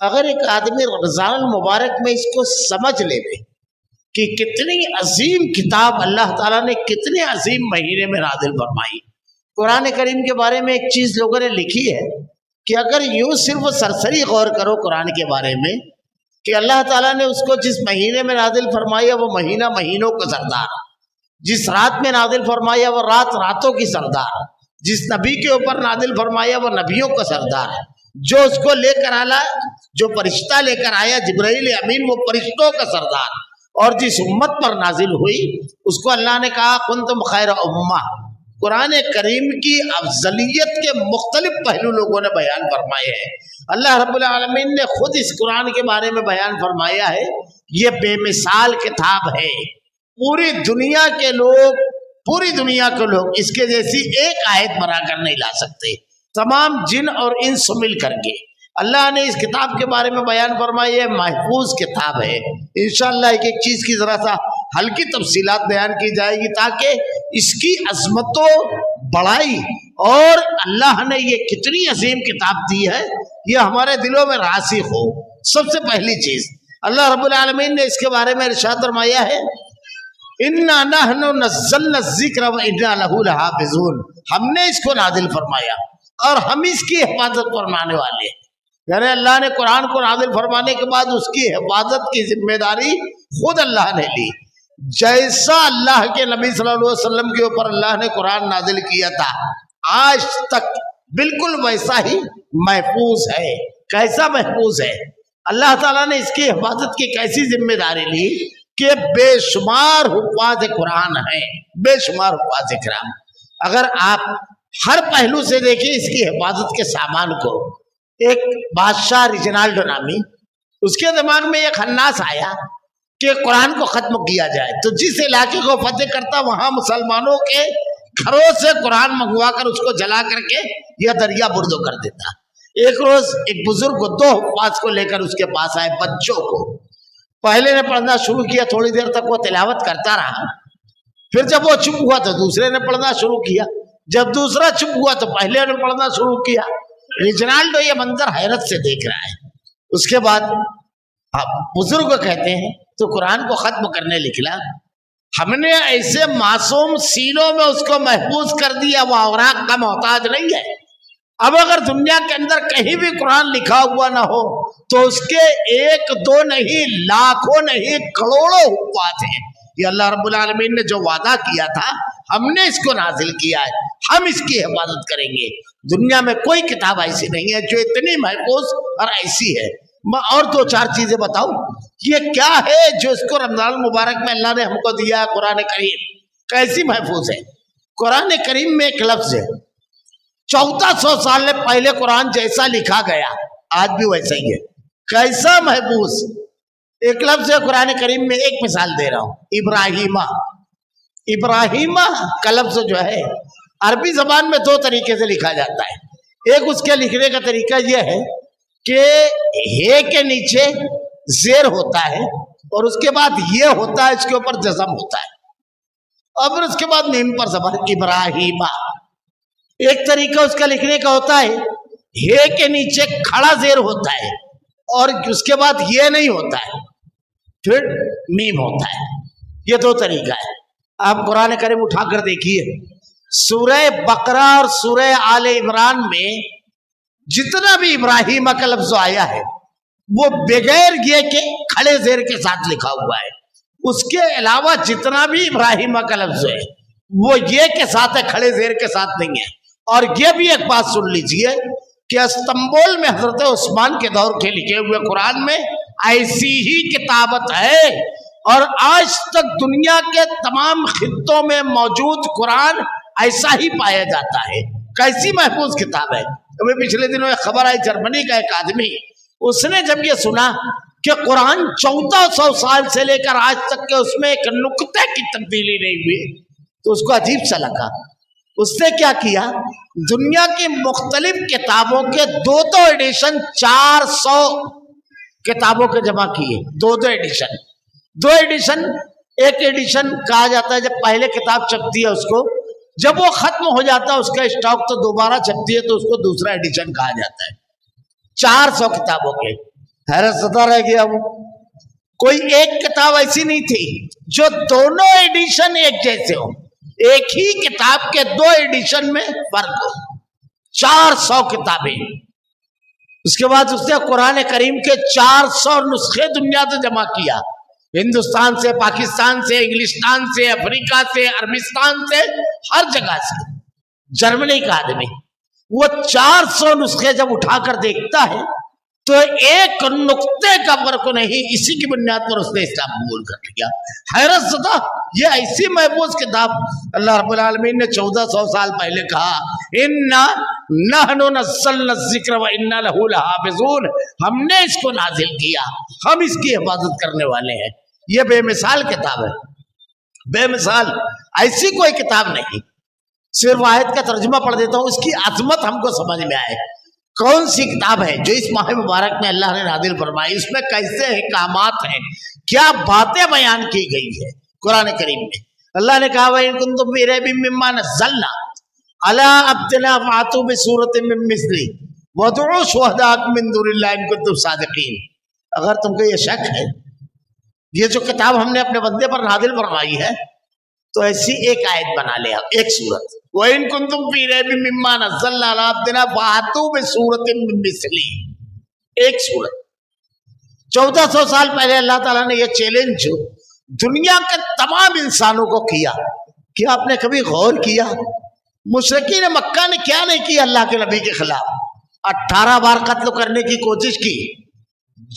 اگر ایک آدمی رمضان المبارک میں اس کو سمجھ لے کہ کتنی عظیم کتاب اللہ تعالیٰ نے کتنے عظیم مہینے میں نازل فرمائی. قرآن کریم کے بارے میں ایک چیز لوگوں نے لکھی ہے کہ اگر یوں صرف سرسری غور کرو قرآن کے بارے میں کہ اللہ تعالیٰ نے اس کو جس مہینے میں نازل فرمایا وہ مہینہ مہینوں کا سردار، جس رات میں نازل فرمایا وہ رات راتوں کی سردار، جس نبی کے اوپر نازل فرمایا وہ نبیوں کا سردار ہے، جو اس کو لے کر آیا، جو فرشتہ لے کر آیا جبرائیل امین وہ فرشتوں کا سردار، اور جس امت پر نازل ہوئی اس کو اللہ نے کہا کنتم خیر امہ. قرآن کریم کی افضلیت کے مختلف پہلو لوگوں نے بیان فرمائے ہیں. اللہ رب العالمین نے خود اس قرآن کے بارے میں بیان فرمایا ہے یہ بے مثال کتاب ہے. پوری دنیا کے لوگ اس کے جیسی ایک آیت بنا کر نہیں لا سکتے، تمام جن اور انس مل کر کے. اللہ نے اس کتاب کے بارے میں بیان فرمایا یہ محفوظ کتاب ہے. انشاءاللہ ایک ایک چیز کی ذرا سا ہلکی تفصیلات بیان کی جائے گی تاکہ اس کی عظمت و بڑائی اور اللہ نے یہ کتنی عظیم کتاب دی ہے یہ ہمارے دلوں میں راسخ ہو. سب سے پہلی چیز اللہ رب العالمین نے اس کے بارے میں ارشاد فرمایا ہے اِنَّا نَحْنُ نَزَّلْنَا الذِّكْرَ وَإِنَّا لَهُ لَحَافِظُونَ. ہم نے اس کو نازل فرمایا اور ہم اس کی حفاظت فرمانے والے ہیں. یعنی اللہ نے قرآن کو نازل فرمانے کے بعد اس کی حفاظت کی ذمہ داری خود اللہ نے لی. جیسا اللہ کے نبی صلی اللہ علیہ وسلم کے اوپر اللہ نے قرآن نازل کیا تھا آج تک بالکل ویسا ہی محفوظ ہے. کیسا محفوظ ہے؟ اللہ تعالیٰ نے اس کی حفاظت کی کیسی ذمہ داری لی کہ بے شمار حفاظ قرآن ہیں، بے شمار حفاظ کرام. اگر آپ ہر پہلو سے دیکھیں اس کی حفاظت کے سامان کو، ایک بادشاہ ریجنالڈو نامی اس کے دماغ میں ایک خناس آیا کہ قرآن کو ختم کیا جائے تو جس علاقے کو فتح کرتا وہاں مسلمانوں کے گھروں سے قرآن منگوا کر اس کو جلا کر کے یا دریا بردو کر دیتا. ایک روز ایک بزرگ 2 حفاظ کو لے کر اس کے پاس آئے، بچوں کو. پہلے نے پڑھنا شروع کیا، تھوڑی دیر تک وہ تلاوت کرتا رہا، پھر جب وہ چپ ہوا تو دوسرے نے پڑھنا شروع کیا، جب دوسرا چپ ہوا تو پہلے نے پڑھنا شروع کیا. ریجنالڈو یہ منظر حیرت سے دیکھ رہا ہے. اس کے بعد بزرگ کہتے ہیں تو قرآن کو ختم کرنے نکلا. ہم نے ایسے معصوم سینوں میں اس کو محفوظ کر دیا، وہ اوراق کا محتاج نہیں ہے. اب اگر دنیا کے اندر کہیں بھی قرآن لکھا ہوا نہ ہو تو اس کے 1 2 نہیں لاکھوں نہیں کروڑوں حفاظ ہیں. یہ اللہ رب العالمین نے جو وعدہ کیا تھا ہم نے اس کو نازل کیا ہے، ہم اس کی حفاظت کریں گے. دنیا میں کوئی کتاب ایسی نہیں ہے جو اتنی محفوظ اور ایسی ہے. میں اور 2-4 چیزیں بتاؤں یہ کیا ہے جو اس کو رمضان المبارک میں اللہ نے ہم کو دیا ہے. قرآن کریم کیسی محفوظ ہے. قرآن کریم میں ایک لفظ ہے 1400 سال پہلے قرآن جیسا لکھا گیا آج بھی ویسا ہی ہے. کیسا محفوظ. ایک لفظ ہے قرآن کریم میں، ایک مثال دے رہا ہوں، ابراہیمہ. ابراہیمہ کا لفظ جو ہے عربی زبان میں 2 طریقے سے لکھا جاتا ہے. ایک اس کے لکھنے کا طریقہ یہ ہے کہ ہے کے نیچے زیر ہوتا ہے اور اس کے بعد یہ ہوتا ہے، اس کے اوپر جزم ہوتا ہے اور پھر اس کے بعد میم پر زبر ابراہیمہ. ایک طریقہ اس کا لکھنے کا ہوتا ہے کے نیچے کھڑا زیر ہوتا ہے اور اس کے بعد یہ نہیں ہوتا ہے پھر میم ہوتا ہے. یہ 2 طریقہ ہے. آپ قرآن کریم اٹھا کر دیکھیے سورہ بقرہ اور سورہ آل عمران میں جتنا بھی ابراہیمہ کا لفظ آیا ہے وہ بغیر یہ کہ کھڑے زیر کے ساتھ لکھا ہوا ہے. اس کے علاوہ جتنا بھی ابراہیمہ کا لفظ ہے وہ یہ کے ساتھ ہے، کھڑے زیر کے ساتھ نہیں ہے. اور یہ بھی ایک بات سن لیجئے کہ استنبول میں حضرت عثمان کے دور کے لکھے ہوئے قرآن میں ایسی ہی کتابت ہے اور آج تک دنیا کے تمام خطوں میں موجود قرآن ایسا ہی پایا جاتا ہے. کیسی محفوظ کتاب ہے. ابھی پچھلے دنوں ایک خبر آئی، جرمنی کا ایک آدمی، اس نے جب یہ سنا کہ قرآن 1400 سال سے لے کر آج تک کے اس میں ایک نقطے کی تبدیلی نہیں ہوئی تو اس کو عجیب سا لگا. اس نے کیا کیا، دنیا کی مختلف کتابوں کے 2 ایڈیشن 400 کتابوں کے جمع کیے. 2 ایڈیشن. ایک ایڈیشن کہا جاتا ہے جب پہلے کتاب چھپتی ہے اس کو، جب وہ ختم ہو جاتا ہے اس کا اسٹاک تو دوبارہ چھپتی ہے تو اس کو دوسرا ایڈیشن کہا جاتا ہے. 400 کتابوں کے. حیرت زدہ رہ گیا وہ. کوئی ایک کتاب ایسی نہیں تھی جو دونوں ایڈیشن ایک جیسے ہو. ایک ہی کتاب کے دو ایڈیشن میں فرق ہو. 400 کتابیں. اس کے بعد اس نے قرآن کریم کے 400 نسخے دنیا سے جمع کیا. ہندوستان سے، پاکستان سے، انگلستان سے، افریقہ سے، عربستان سے، ہر جگہ سے. جرمنی کا آدمی وہ 400 نسخے جب اٹھا کر دیکھتا ہے تو ایک نقطے کا فرق نہیں. اسی کی بنیاد پر اس نے اسلام قبول کر لیا. حیرت زدہ یہ ایسی محفوظ کتاب اللہ رب العالمین نے 1400 سال پہلے کہا اِنَّا نَحْنُ نَزَّلْنَا الذِّكْرَ وَإِنَّا لَهُ لَحَافِظُونَ. ہم نے اس کو نازل کیا، ہم اس کی حفاظت کرنے والے ہیں. یہ بے مثال کتاب ہے، بے مثال. ایسی کوئی کتاب نہیں. صرف آیت کا ترجمہ پڑھ دیتا ہوں، اس کی عظمت ہم کو سمجھ میں آئے. کون سی کتاب ہے جو اس ماہ مبارک میں اللہ نے نازل فرمائی؟ اس میں کیسے احکامات ہیں، کیا باتیں بیان کی گئی ہے قرآن کریم میں. اللہ نے کہا وَإِن كُنتُمْ فِي رَيْبٍ مِّمَّا نَزَّلْنَا عَلَىٰ عَبْدِنَا فَأْتُوا بِسُورَةٍ مِّن مِّثْلِهِ وَادْعُوا شُهَدَاءَكُم مِّن دُونِ اللَّهِ إِن كُنتُمْ صَادِقِينَ. اگر تم کو یہ شک ہے یہ جو کتاب ہم نے اپنے بندے پر نازل فرمائی ہے تو ایسی ایک آیت بنا لیا، ایک سورت. وَإِن كُنتُمْ فِي رَيْبٍ مِّمَّا نَزَّلْنَا عَلَىٰ عَبْدِنَا فَأْتُوا بِسُورَةٍ مِّن مِّثْلِهِ. ایک سورت. 1400 سال پہلے اللہ تعالیٰ نے یہ چیلنج دنیا کے تمام انسانوں کو کیا. کیا آپ نے کبھی غور کیا مشرکین مکہ نے کیا نہیں کیا اللہ کے نبی کے خلاف؟ 18 بار قتل کرنے کی کوشش کی،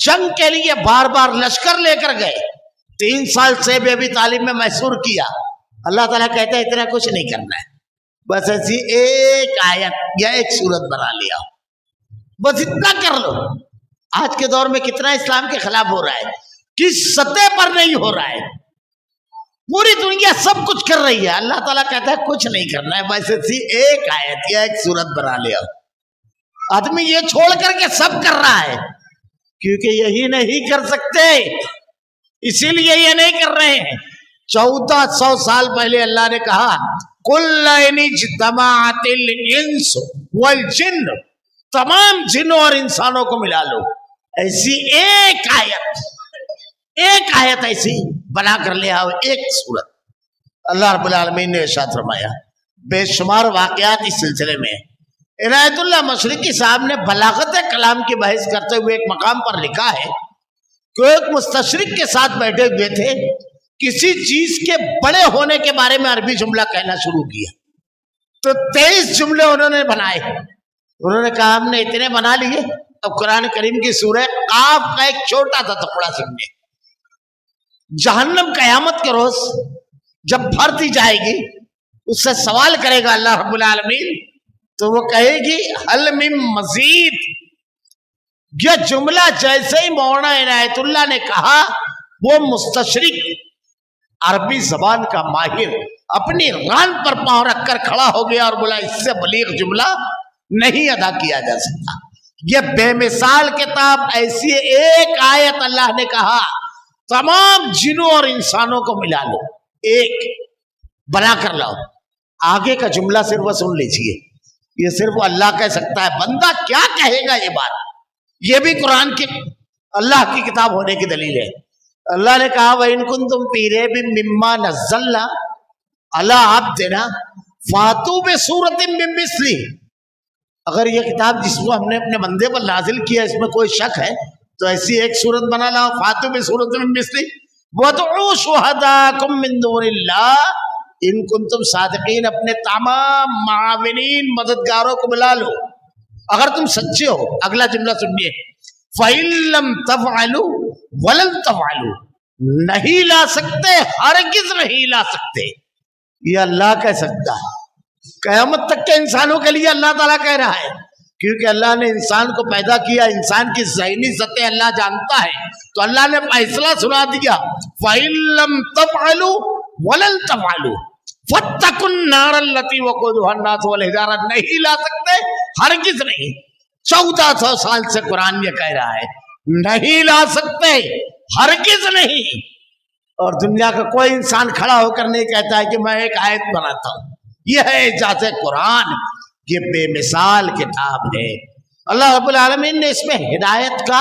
جنگ کے لیے بار بار لشکر لے کر گئے، 3 سال سے بھی ابھی تعلیم میں محصور کیا. اللہ تعالیٰ کہتا ہے اتنا کچھ نہیں کرنا ہے، بس ایسی ایک آیت یا ایک سورت بنا لیا، بس اتنا کر لو. آج کے دور میں کتنا اسلام کے خلاف ہو رہا ہے، کس سطح پر نہیں ہو رہا ہے. پوری دنیا سب کچھ کر رہی ہے، اللہ تعالیٰ کہتا ہے کچھ نہیں کرنا ہے، بس ایسی ایک آیت یا ایک سورت بنا لیا. آدمی یہ چھوڑ کر کے سب کر رہا ہے کیونکہ یہی نہیں کر سکتے، اسی لیے یہ نہیں کر رہے ہیں. 1400 سال پہلے اللہ نے کہا قُلْ إِنِ اجْتَمَعَتِ الْإِنسُ وَالْجِنُّ، تمام جنوں اور انسانوں کو ملا لو. ایسی ایک آیت ایسی بنا کر لے آؤ، ایک سورت. اللہ رب العالمین نے ارشاد فرمایا. بے شمار واقعات اس سلسلے میں. عنایت اللہ مشرقی صاحب نے بلاغت کلام کی بحث کرتے ہوئے ایک مقام پر لکھا ہے کہ ایک مستشرق کے ساتھ بیٹھے ہوئے تھے، کسی چیز کے بڑے ہونے کے بارے میں عربی جملہ کہنا شروع کیا تو 23 جملے انہوں نے بنائے. انہوں نے کہا ہم نے اتنے بنا لیے. اب قرآن کریم کی سورہ قاف کا ایک چھوٹا سا ٹکڑا سننے. جہنم قیامت کے روز جب بھر دی جائے گی، اس سے سوال کرے گا اللہ رب العالمین، تو وہ کہے گی حل من مزید. یہ جملہ جیسے ہی مولانا عنایت اللہ نے کہا، وہ مستشرق عربی زبان کا ماہر اپنی ران پر پاؤں رکھ کر کھڑا ہو گیا اور بولا اس سے بلیغ جملہ نہیں ادا کیا جا سکتا. یہ بے مثال کتاب، ایسی ایک آیت اللہ نے کہا تمام جنوں اور انسانوں کو ملا لو، ایک بنا کر لاؤ. آگے کا جملہ صرف وہ سن لیجیے، یہ صرف اللہ کہہ سکتا ہے. بندہ کیا کہے گا یہ بات؟ یہ بھی قرآن کی اللہ کی کتاب ہونے کی دلیل ہے. اللہ نے کہا وَإِن كُنتُمْ فِي رَيْبٍ مِّمَّا نَزَّلْنَا عَلَىٰ عَبْدِنَا فَأْتُوا بِسُورَةٍ مِّن مِّثْلِهِ. اگر یہ کتاب جس کو ہم نے اپنے بندے پر نازل کیا اس میں کوئی شک ہے تو ایسی ایک صورت بنا لاؤ. فَأْتُوا بِسُورَةٍ مِّن مِّثْلِهِ وَادْعُوا شُهَدَاءَكُم مِّن دُونِ اللَّهِ إِن كُنتُمْ صَادِقِينَ. اپنے تمام معاونین مددگاروں کو بلا لو اگر تم سچے ہو. اگلا جملہ سنیے. فَإِن لَّمْ تَفْعَلُوا وَلَن تَفْعَلُوا. نہیں لا سکتے، ہرگز نہیں لا سکتے. یہ اللہ کہہ سکتا ہے. قیامت تک کے انسانوں کے لیے اللہ تعالیٰ کہہ رہا ہے کیونکہ اللہ نے انسان کو پیدا کیا، انسان کی ذہنی سطح اللہ جانتا ہے، تو اللہ نے فیصلہ سنا دیا. فَإِن لَّمْ تَفْعَلُوا وَلَن تَفْعَلُوا فَاتَّقُوا النَّارَ الَّتِي وَقُودُهَا النَّاسُ وَالْحِجَارَةُ. نہیں لا سکتے، ہرگز نہیں. 1400 سال سے قرآن یہ کہہ رہا ہے نہیں لا سکتے، ہرگز نہیں. اور دنیا کا کوئی انسان کھڑا ہو کر نہیں کہتا ہے کہ میں ایک آیت بناتا ہوں. یہ ہے اعجاز قرآن، یہ بے مثال کتاب ہے. اللہ رب العالمین نے اس میں ہدایت کا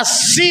80